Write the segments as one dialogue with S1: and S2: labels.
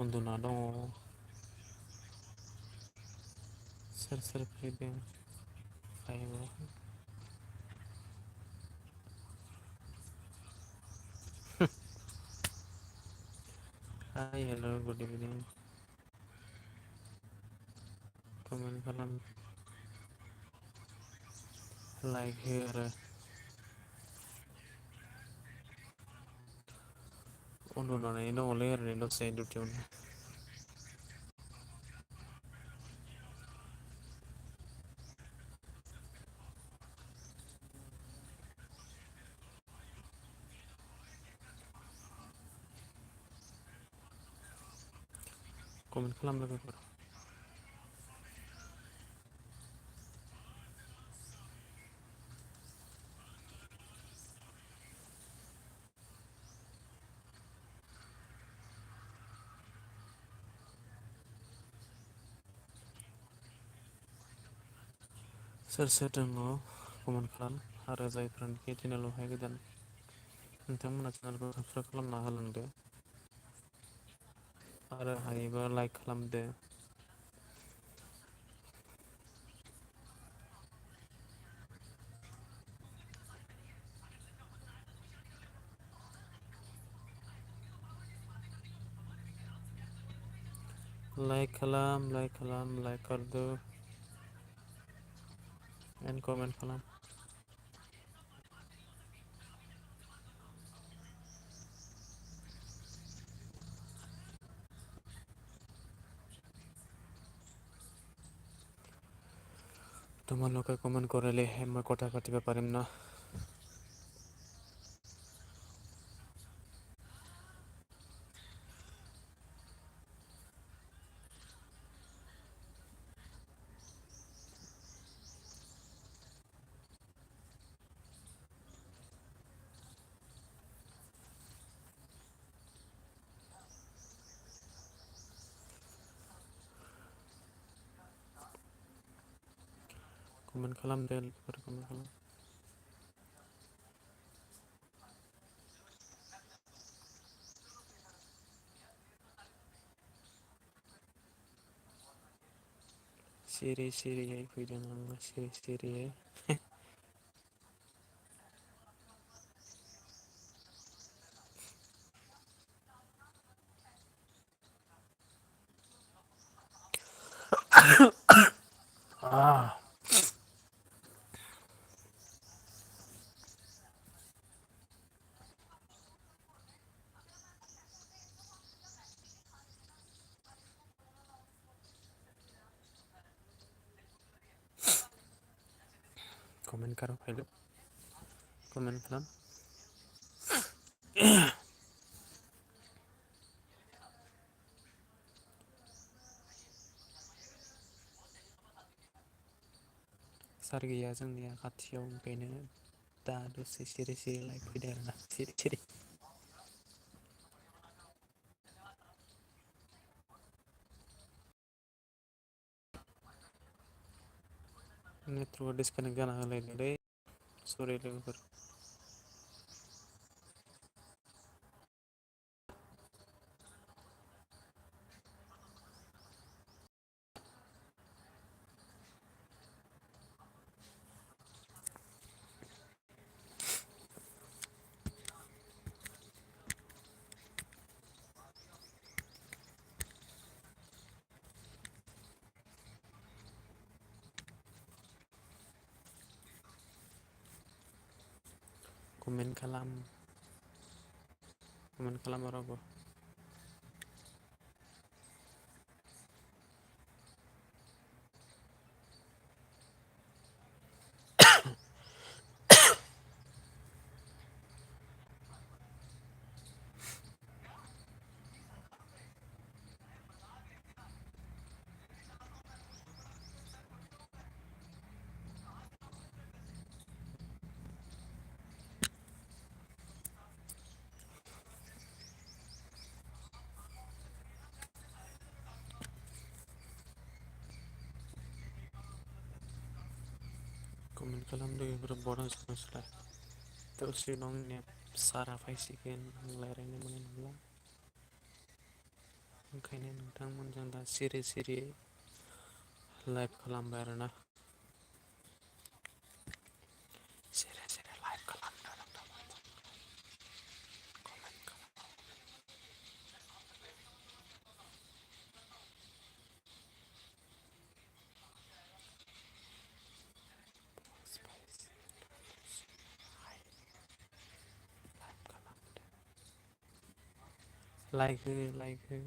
S1: उन्दुना दङ। सोर सोर फैदों लाइभआव? हाय हेल' गुड इभिनिं। कमेन्ट खालाम। लाइक हो आरो। उन्दुनानै दङलै ओरैनो दसे डिउटियावनो। कमेन्ट खालाम लोगोफोर। सोर सोर दङ कमेन्ट खालाम आरो जायफ्रानोखि चेनेलावहाय गोदान नोंथांमोना चेनेलखौ साबसक्राइब खालामना होलांदो आरो हायोबा लाइक खालामदो। लाइक खालाम लाइक खालाम लाइक कर दो एन्ड कमेन्ट खालाम। তোমালোকে কমেন্ট কৰিলেহে মই কথা পাতিব পাৰিম না। कमेन्ट खालामदो लोगोफोर कमेन्ट खालाम। सिरि सिरियै फैदों आङो सिरि सिरियै। कमेन्ट करो पहले कमेन्ट खालाम। सार गैया जोंनिया खाथियाव ओंखायनो दा दसे सिरि सिरि लाइक फैदों आरोना सिरि सिरि। नेटवर्कआ डिसकानेक्ट जाना होलायदोंलै सरि लोगोफोर। कमेन्ट खालाम रावबो। कमेन्ट खालामदो बेफोरो बड़ा जिनिसलाय दसे नंनि सारा फैसिगोन रायज्लायनो मोननाय नंला ओंखायनो नोंथांमोनजों दा सिरि सिरि लाइभ खालामबाय आरोना सिरि सिरि लाइभ खालामदो नोंथांमोनजों कमेन्ट खालाम लाइक हो लाइक हो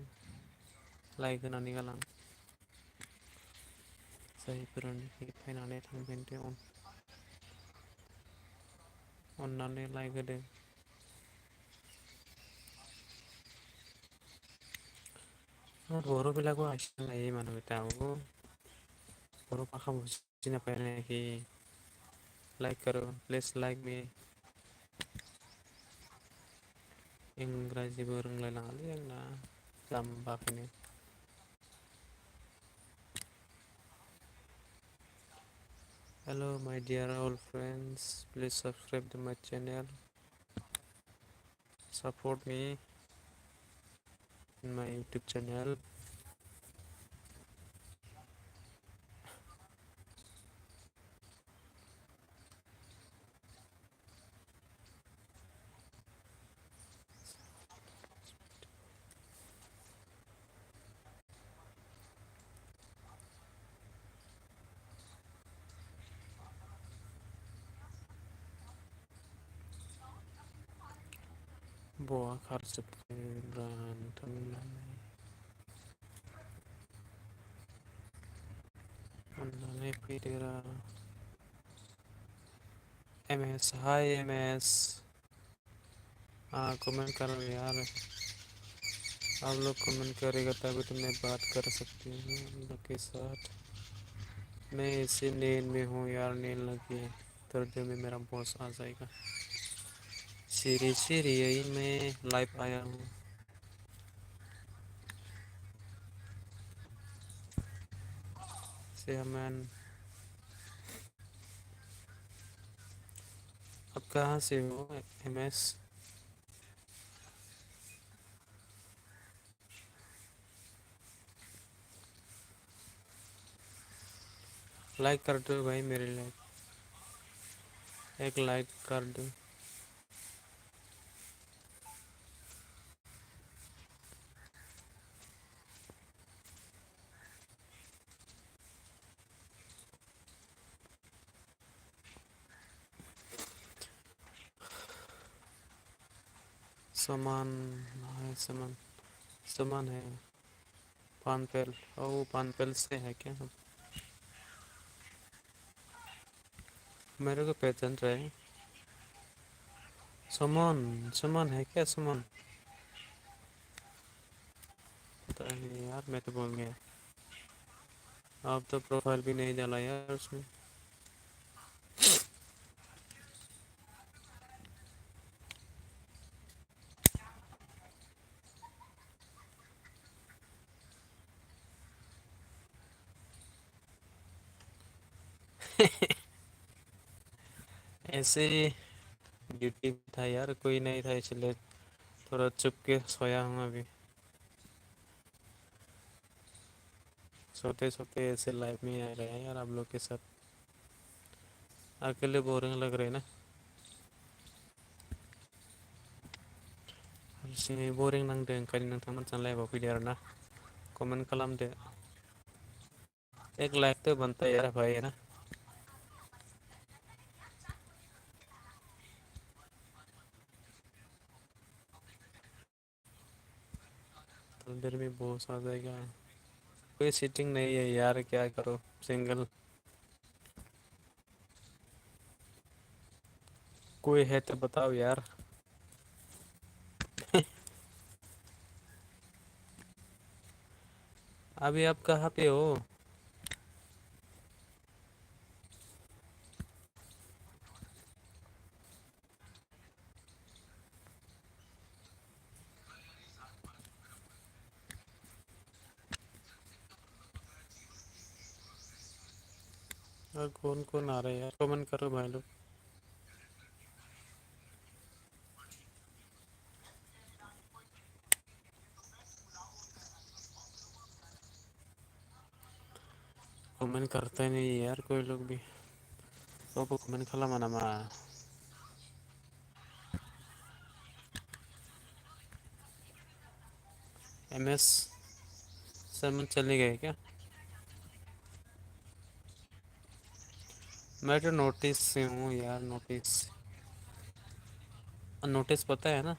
S1: लाइक होनानै गालां जायफोरानोखि फैनानै थांफिनदो अननानै लाइक होदो বড়োবিলাকো আহিছে নাই এই মানুহকেইটা আকৌ বড়ো ভাষা বুজি নাপায় নেকি লাইক কৰো প্লিজ লাইক মি इंराजिबो रोंलायलाङालै आंना जाम्बाखौनो Hello my dear old friends, please subscribe to my channel, support me in my YouTube channel. Bawa karset berantem अननानै फैदोरा MS हाय MS कमेंट करो यार आप लोग कमेंट करेगा तभी तो मैं बात कर सकती हूँ आप लोग के साथ मैं इसी नींद में हूँ यार नींद लगी थोड़ी देर में मेरा बॉस आ जाएगा सीरी सीरी यही मैं लाइव आया हूँ से मैन अब कहाँ से हो MS लाइक कर दो भाई मेरे लाइक एक लाइक कर दो सामान है सामान सामान है पानपेल ओ पानपेल से है क्या मेरे को पहचान रहे सामान सामान है क्या सामान पता नहीं यार मैं तो बोल गया आप तो प्रोफाइल भी नहीं डाला यार उसमें ऐसे ड्यूटी था यार कोई नहीं था इसलिए थोड़ा चुप के सोया हूँ अभी सोते सोते ऐसे लाइफ में आ रहे हैं यार आप लोग के साथ अकेले बोरिंग लग रहे ना हारसिङै बोरिं नांदों ओंखायनो नोंथांमोनजों लाइभआव फैदो आरो ना कमेन्ट खालामदो एक लाइक तो बनता है यार भाई है ना थोड़ी देर में बॉस आ जाएगा कोई सीटिंग नहीं है यार क्या करो सिंगल कोई है तो बताओ यार अभी आप कहाँ पे हो और कौन कौन आ रहा है यार, कमेंट करो भाई लोग। कमेंट करते नहीं यार कोई लोग भी। तो कमेंट खला मना मा। एमएस सर चले गए क्या? मैं तो नोटिस से हूँ यार, नोटिस। नोटिस पता है ना?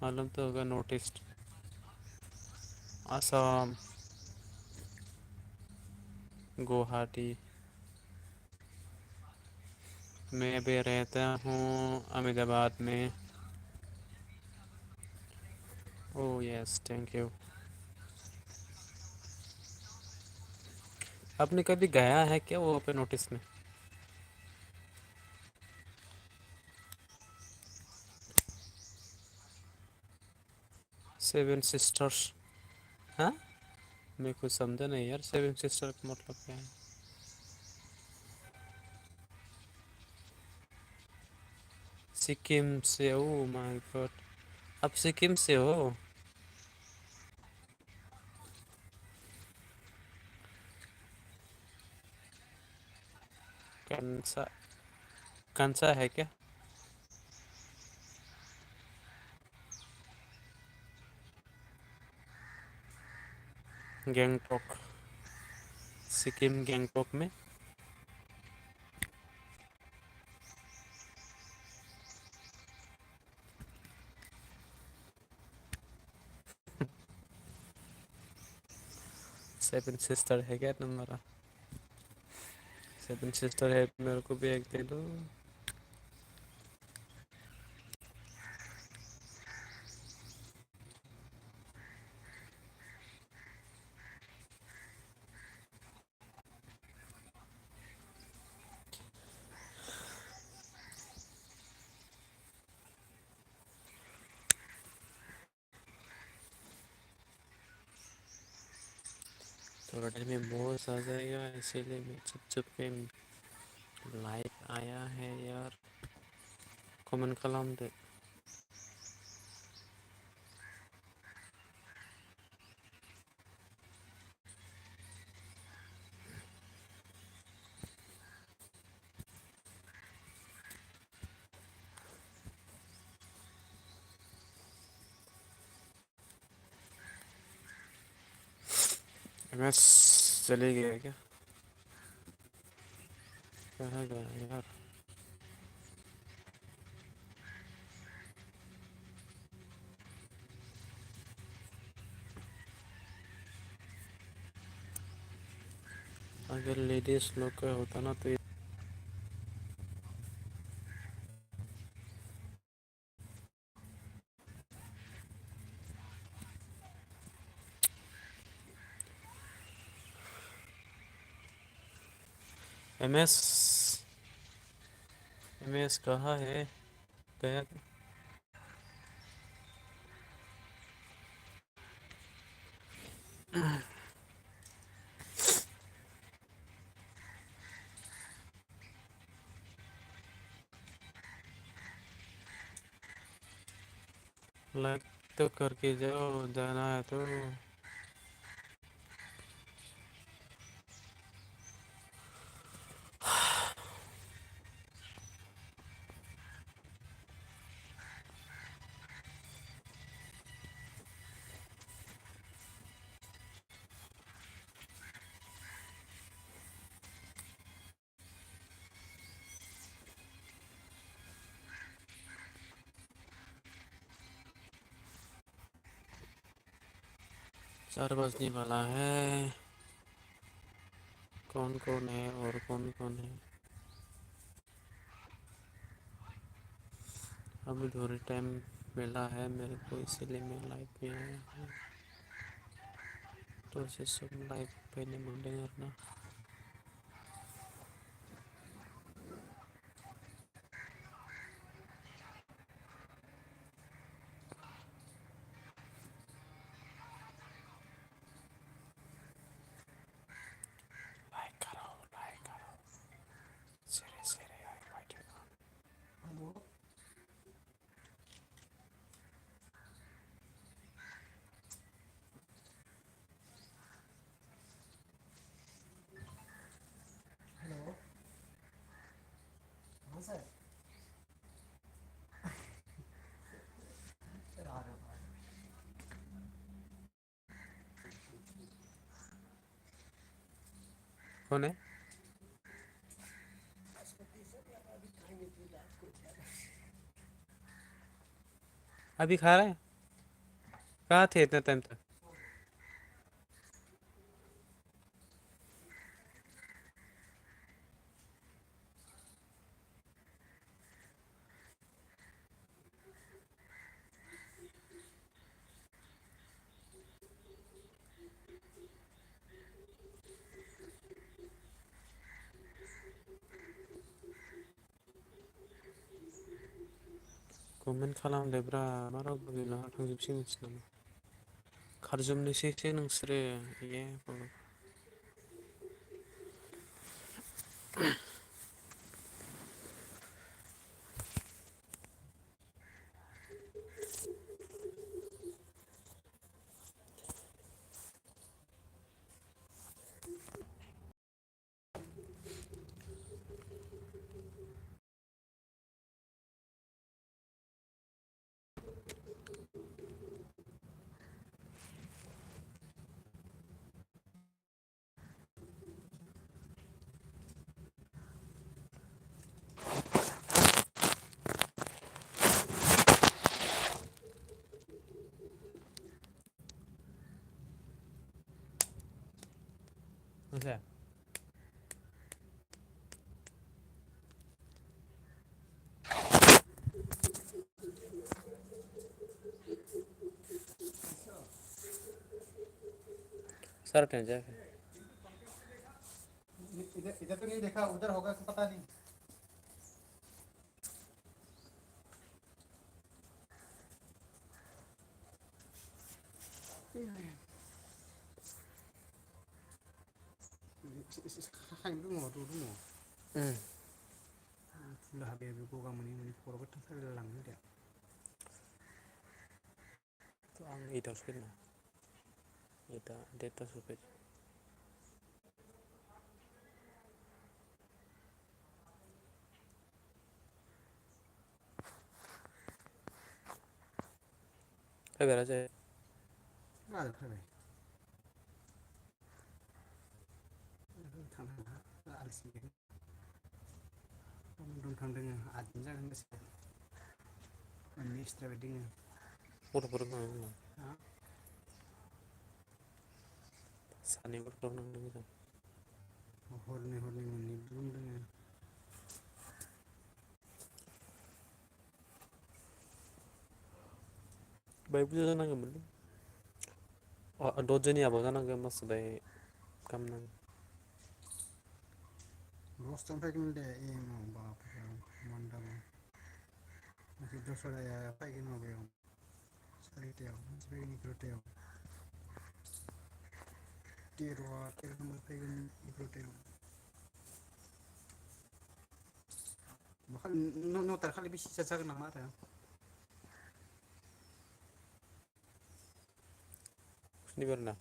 S1: मालूम तो होगा नोटिस। असम, गुवाहाटी। मैं अभी रहता हूँ अहमदाबाद में। Oh yes, thank you. आपने कभी गया है क्या वो पे नोटिस में? Seven sisters? हाँ, मैं कुछ समझा नहीं यार, सेवन सिस्टर का मतलब क्या है? सिक्किम से? ओ माय गॉड, आप सिक्किम से हो? कंसा, कंसा है क्या? गैंगटॉक, सिक्किम गैंगटॉक में। सेवन सिस्टर है क्या तुम्हारा? सेवन सिस्टर है, मेरे को भी एक दे दो। थोड़ा टाइम में बॉस आ जाएगा, इसीलिए मैं चुप चुप के लाइक आया है यार। कमेंट कलम दे। मैं चले गया क्या? कहाँ गया यार? अगर लेडीज लोग का होता ना तो एमएस, एमएस कहाँ है? गया? लाइक तो करके जाओ, जाना है तो। 4 बजने वाला है। कौन कौन है और कौन कौन है? अभी थोड़ी टाइम मिला है मेरे को, इसीलिए मैं लाइव में आया हूँ। तो इसे सब लाइव पहले मंडे करना। लाइक करो। कौन है? अभी खा रहे हैं? कहाँ थे इतना टाइम तक? कमेन्ट खालामदोब्रा मा रावबो गैला थांजोबसिगोनसो नामा? खारजोबनोसैसो नोंसोरो ए मजा सारा टाइम जाके
S2: इधर तो नहीं देखा, उधर होगा कि पता नहीं। खाखायनो दङ थ' दङ फुल हाबे गगा मोनै खर'बो थांसारिलायलाङो दे।
S1: आं 8आवसो फैदों ना 8टा 1:30 फैदों। फैबाय राजा
S2: फैबाय थांनो आलासि दं थांदों 8 जागोन गासै मोननै एक्सट्रा बायदि दङ।
S1: गथ'फोर दङ सानै गथ'फोर नांदों मोजां
S2: हरनै मोननै रुम दङ।
S1: बाय बुरजा जानांगौमोनलै 10 जोननि आबाव जानांगौ होमबासो बाय गाहाम नाङो।
S2: 10टानिफ्राय फैगोन दे एमाव बाबरे मानदामा दस्राया फैगोन माबायाव 4टायाव मोनसे फैगोन 11टायाव 13 नम्बर फैगोन 11टायाव। खालि 9टायाव खालि बेसे सिटार्ट जागोन नामा आरो
S1: सुनिबारना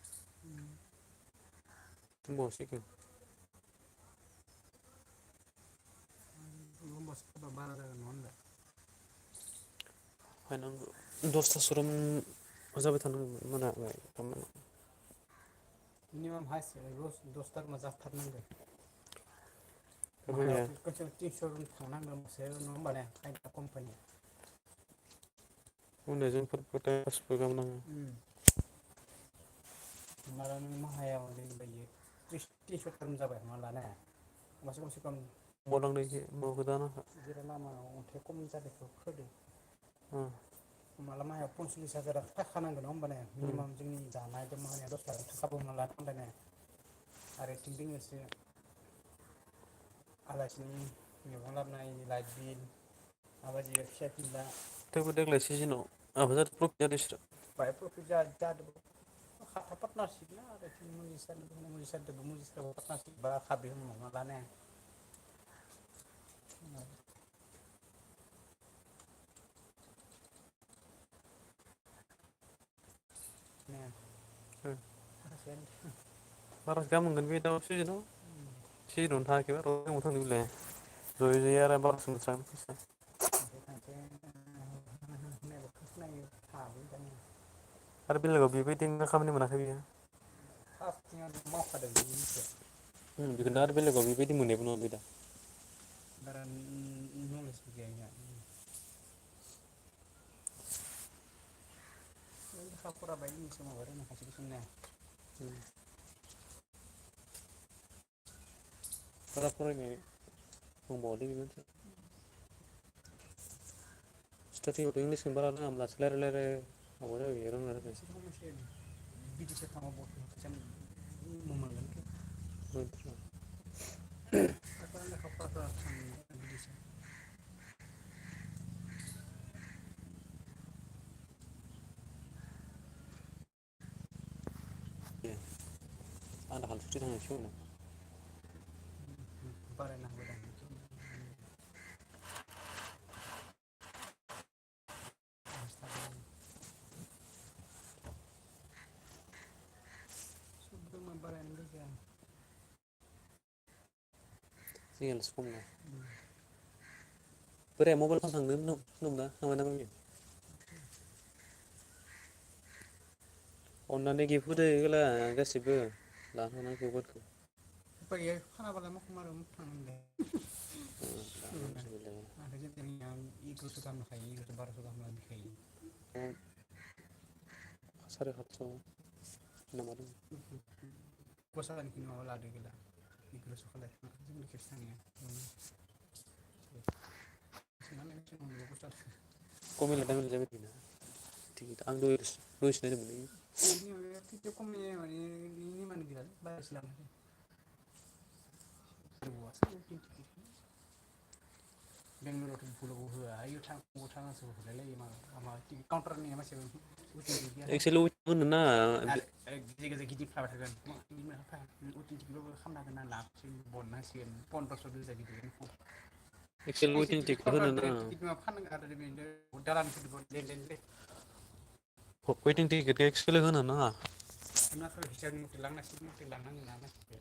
S1: दंबावोसोगोन
S2: होमबासो बारा जागोन नङा होनबा
S1: फैनांगौ 10टासो रुम जाबाय थानांगौमोन मोनाबाय थारमाने
S2: मिनिमाम हायेस्ट 10टा रुमा जाथारनांगोन।
S1: थारमाने
S2: माहायाव खनसेयाव 300 रुम थांनांगोन होमबासो नङा होमबा ने कम्पानिया
S1: उनाव जोंफोरबो टाइम पासबो खालामनाङो।
S2: हमना ला नों माहायाव जेरैबायदि 300 रुम जाबाय हमना ला ने होमबासो खमसे खम
S1: मावदांनायखौ मावहोदानाखा
S2: जेराव लामायाव अन्थाइ खम जानायखौ खोदों
S1: अ
S2: हमना ला माहायाव 45,000 थाखानांगोन नङा होमबा ने मिनिमाम जोंनि जानाय होनाया 10 लाख थाखाबो हमना ला थांबाय ने आरो इथिं दोङोसो आलासिनि मैगं लाबोनाय लाइट बिल माबायदि फिसा फिनला
S1: थेवबो देग्लाय सिजोनाव माबा जादों प्रफिट जादों इसोरा
S2: बाहाय प्रफिट जादों खाथा पार्टनारशिप ना आरो मुजिसादोबो पार्टनारशिप बा खाब्रै हमना ला ने
S1: बारासो दाम मोनगोन बे दा सिजोनाव सिजोनावनो थाङाखैबा र' थांदों बेलाय जयै जयै आरो बार'सो मोनस्रागोन फैसा आरो बेलेगाव बेबायदिनो खामानि मोनाखै बियो
S2: मावखादों
S1: बेखौनो आरो बेलेगाव बेबायदि मोननायबो नङा बे दा
S2: बारा नलेजबो गैया इनिया लेखा फरा बाय समाव रोंनो खायसे ने
S1: बारा फरायनाय दंबावोलै बे मानसिया स्टार्टिंआवथ' इंलिसखौनो बारा रोङामोन दासो रायलाय रायलाय माबा जाबाय रोंग्रा जाबाय
S2: बिदेसआव थांबा बहुत फैसा मोनगोन लेखा फराफोरा थांनो बिदेसआव
S1: आं दाखालि सुथि थांनांसिगौमोन
S2: बारायना होबाय सबबो बारायानो लुगैया
S1: जोंनियाल'सो खमना बोराया मबाइल फाननो थांदों होनदोंमोनना थांबाय नामा बियो अननानै गिफ्ट होदो एग्ला गासिबो लाहोना मबाइलखौ
S2: उफाय गैया फानाबालाय मखौ मारो आरो जोंनिया 1100 गाहाम लाखायो 1100 1200 गाहाम लाना बिखायो
S1: साराय सातस' नामा दं
S2: खरसा जानायखिनि माबा लादो गैला 1100 खालाय जों खेबसे थांनाया
S1: कमिला दामिला जाबाय थायोना टिकेट आं दहायसो नायदोंमोनलै
S2: बिनि माबाया टिकेट खमनि माने इमान गैयालै बारासो लानो बेंगालरावथ' भुलाव होआ आइयाव थां थाङासो होलायलायो माबा काउन्टारनि मानसियाबो
S1: एक्सेल होनो नाङा
S2: गिदिर गिदिर खालामना होगोन ना लाबोसिगोन बननांसिगोन 1500 दोजा गिदिरखौ
S1: एक्सेल
S2: खायसे
S1: वेटिं
S2: टिकेट
S1: टिकेट होनो
S2: काउन्टार
S1: नाङा
S2: टिकेट माबा फानो आरो बेनो दालालफोरबो लेनदेनलै
S1: वेटिं टिकेटखौ एक्सेल होनो नाङा
S2: नाथाय हिसाबनि मथे लांनांसिगोन मथे लांनांगोन ना मानसिखौ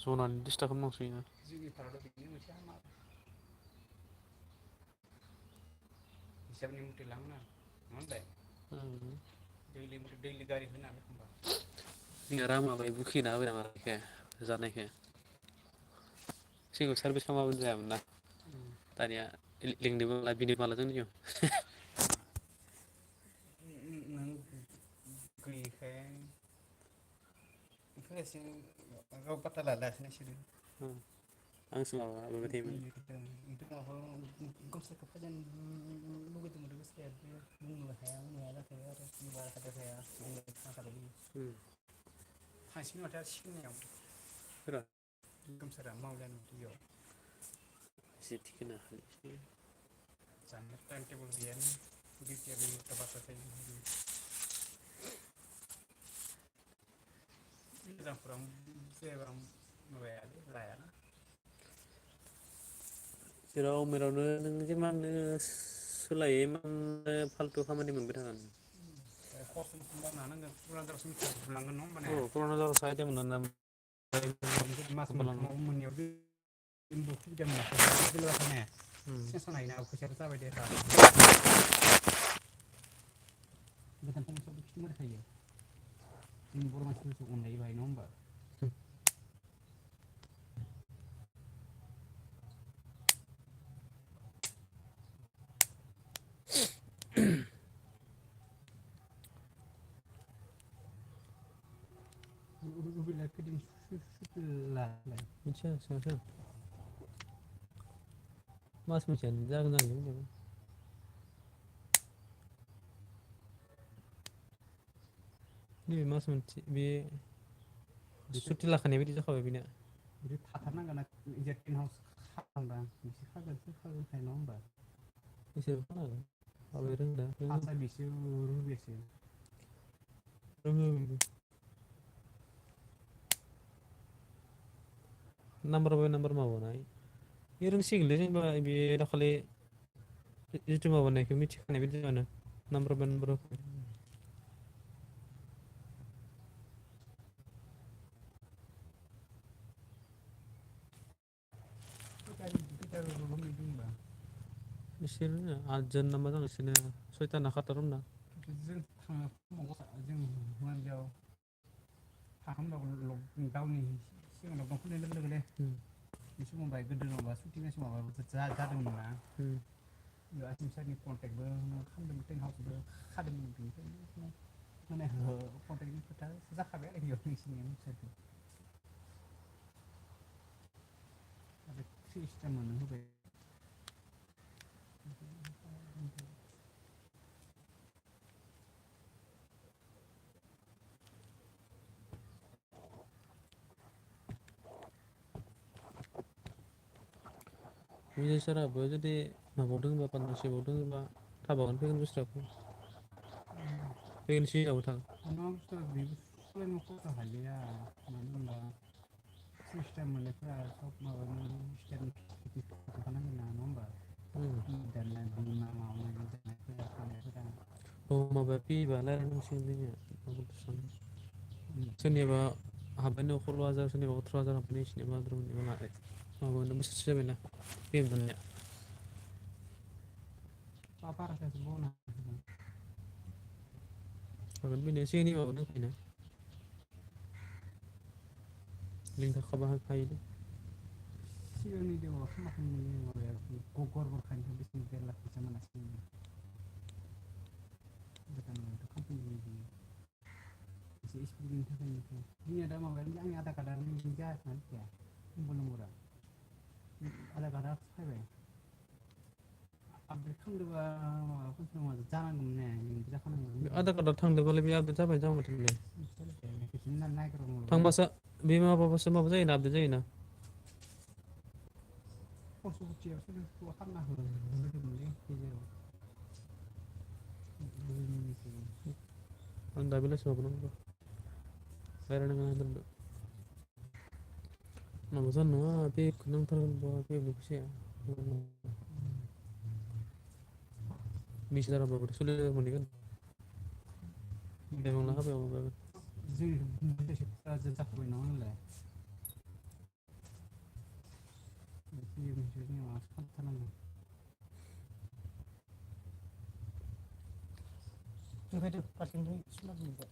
S1: जनानै दिसथाब खालामनांसोयोना
S2: जोंनि भारताव बिदिनो मोनसे हामा हिसाबनि मथे लांना नङा होनलाय दैलि गारि होनानै एखमबा
S1: रामा बाय बुखिना होबाय नामा जानायखो सिगाङाव सारभिस खालामाबानो जायामोन ना दानिया लिंदोंबो माला बिनो माला जोंनियाव
S2: नों गैयिखाय बेफोर एसे राव पात्ता लालायासैना इसोरो
S1: आंसो माबा माबाबाय थायोमोन
S2: गावसोरखौ फेजेननो लुगैदोंमोन गोसोआ बुंनो हाया जाखायो आरो थांसिगोन माथो आरो सिगिनायाव
S1: सोरा
S2: गोमसारा मावजानो बेयाव
S1: एसे थिखोनो हाखायो
S2: जानो टाइम टेबोल गैयानो दिउटियाबो 11ता 12ता थायो मोजांफोराव जेबो माबायालै लायाना
S1: जेराव मेरावनो नों जिमाननो सोलायो इमाननो फाल्थु खामानि मोनबाय थागोन
S2: खरस बारनो हानांगोन फुरानावसो मिथिलांगोन नङा होमबा ने
S1: पुराना जाबासो आइदिया मोनोना
S2: मास मोनथामाव मोनैयाव सुबिदा मोनाखै सेसन हायोना फैसायाथ' जाबाय दे गोदान समावसो खिथि मोनखायो जोंनि बर' मानसिफोरसो अनलायो बाहाय नङा होमबा
S1: मिथिया सोंसै आं मास मोनसेयानो जागोन जागोन नैबे मास मोनसे बे सुटि लाखानाय बायदि जाखाबाय बेना
S2: बिदि थाथारनांगोन टेन्ट हाउस खालामबा बिसोर खागोनखाय नङा होमबा
S1: बिसोरबो खानो हागौ माबे रोंदा
S2: फासआ बेसो रुबियासो
S1: रोङो नाम्बार बाय नाम्बार माबानाय बे रोंसिगोनलै जेनेबा बे दाखालि जिथु माबानायखौ मिथिखानाय बायदि जानो नाम्बार बाय नाम्बार
S2: गोबां बिदि होनबा
S1: बिसोरनो 8 जन नामा जों बिसोरनो 6था ना 7था रुम ना
S2: जों थांनो समाव जों बेयाव फाहामदाव गावनि सिगाङाव लकडाउन खुलिनाय लोगो लोगो बे समाव बाय गोदो नङाबा सुटिंनाय समाव जादोंमोन ना आसिम सारनि कन्टेक्टबो खालामदोंमोन टेन्ट हाउसबो खादोंमोन बेनिखायनो माने कन्टेक्टनि खोथा जाखाबाय आरो बेयाव नोंसिनिया आरो 3 स्टार मोननो होबाय
S1: विजय साराबो जुदि माबावदोंबा पार्टनारशिपआव दङबा थाबावगोन फैगोन बोसोराव फैगोन सिजनावबो थां
S2: नङा बुस्थुआ बेबो सोलायनो खस्थ' हालिया मानो होनबा सिस्टेम मोननायफोरा सब माबानो स्टेटनि थाखानांगोन ना नङा होमबा दानिया बिमा माबा माबि जानायफोरा थानायफोरा
S1: औ माबा पिबा रायलायनांसिगोन जोंनिया सोरनियाबा हाबबाय 16,000 सोरनियाबा 18,000 हाबबाय नोंसिनिया भाद्रमाव माबानो बोसोरसे जाबायना पि एम मोननाया
S2: बाराखौसो मावनो
S1: हागोन बेनो सिगांनि माबा दंखायोना लिंक थाखाबा हायो
S2: सिगांनि देवआ खामाखैनि माबाया गरबरखानिफ्राय बेसेबां 1.5 लाख फैसा मोनासै गोदान कम्पानि एसे एक्सपिरियेन्सनि थाखाय जोंनिया दा माबाया आंनि आधार कार्डआनो जायाखै नम्बरा आधार कार्डआ फैबाय आपडेट खालामदोंबा माबाफोर जानांगौमोन ने
S1: आधार कार्डआव थांदोंबालाय बे आपडेट जाबाय जाबाथाय
S2: नायग्रो
S1: थांबासो बे माबाबासो माबा जायोना आपडेट जायोना
S2: पसुपतियावसो खालामना होदोंमोनलै गेजेराव
S1: आं दा बेलासियाव माबानांगौ रायलायनांगौ होनदों माबा जानाय नङा बेखौ नांथारगोनबा बेनि फैसाया 20,000 हाबबाबोथ' 40,000 मोनहैगोन बेयावनो हाबायाव माबागोन
S2: जों जाखाबाय नङा होनलाय खालामथारनांगौ ओंखायनो फारसेनिफ्राय सुलाद मोनबाय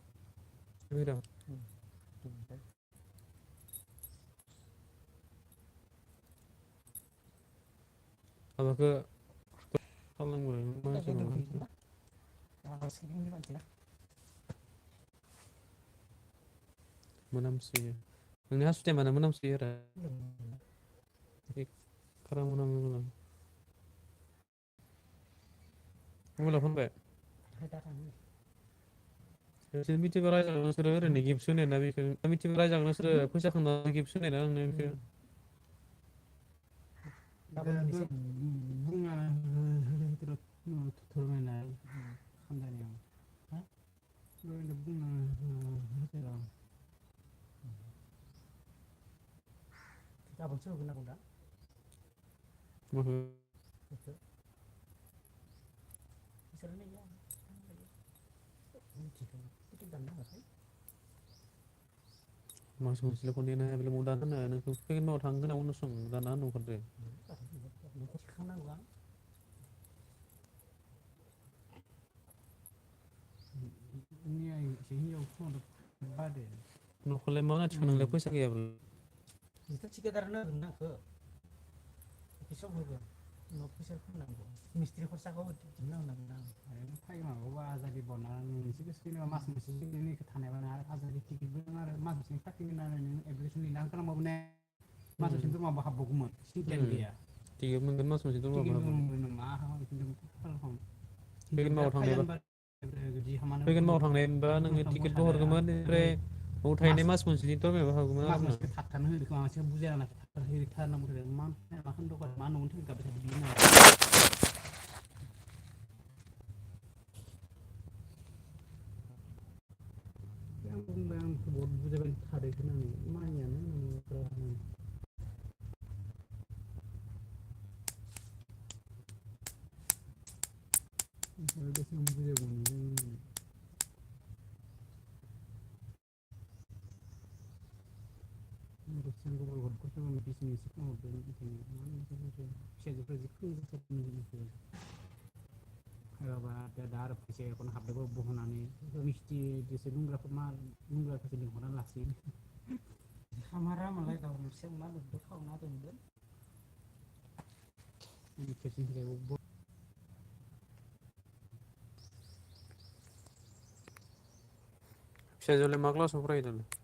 S1: फैदों माबाखौ खालामनांगौ मोनामसोयो नोंनि हासुदैया मानो मोनामसोयो आरो खारा मोनामो मबाइलाव फानबाय नोंसोर मिथिबा रायजागोन नोंसोरो ओरैनो गिफ्ट होनाय ना बेखौ मिथिबा रायजागोन नोंसोरो फैसा खांनानै गिफ्ट होनाय ना नोंनो बेखौ
S2: गाबोनसो होगोन आं दा
S1: माखौ मास मोनसेल' खौ नेनो हाया बेलाय मबाव दानो हाया नोंखौ फैगोन मासाव थांगोन ना उनाव सम दाना होनो ओंखारदो न'खौलाय मा होनना थिखांनांगौ फैसा गैयाब्ला
S2: नोंथ' थिकादारनो होगोन ना आंखो बेसेबां होगोन उनाव फैसा खालामनांगौ मिस्ट्रि खरसाखौ दिहुनना होनांगोन आं आरो फाइ माबाबा आजादि बनायनानै मोनसे गोसो मास मोनसे थानायबानो आरो आजादि टिकेटबो आरो मास मोनसे थाखिगोन आरो नों एप्लिकेसन लिरना खालामबाबो ने मास मोनसे दरमाबो हाबबावगौमोन सिन्थायानो गैया
S1: टिकेट मोनगोन मास मोनसे दरमाबो
S2: टिकेट
S1: हाबगोन
S2: मोनगोन मा
S1: फैगोन मासाव थांनायबा
S2: जुदि हामानो
S1: फैगोन मासाव थांनायबा नोङो टिकेटबो हरगौमोन ओमफ्राय बाव थाहैनाय मास मोनसेनि दरमायाबो हाबगौमोन
S2: मास
S1: आरो
S2: मोनसे थाबथानो होदों खोमा मोनसे बुजायना थाथारनांगौ मा खालामदों मा न'आवनो थैगाबाय थादों बिदि होननानै आं बुंबाय आं बहुद बुजायबाय थादों होननानै मानियानो बेसेबां बुजायबावनो रुसियान गबर हरखौथ' बिजनेस मावदों ओंखायनो माने फिसाजोफ्रा जि खोनाजोबथारदों माबा दा आरो फैसाया एखौनो हाबदोंबो बहनानै मिस्थि जेसे बुंग्राखौसो लिंहरना लासिगोन खामारा मालाय गावनो संना दोनदो खावना दोनदो खेबसेनिफ्राय
S1: फिसाजोआलाय मा क्लासाव फरायो दालाय?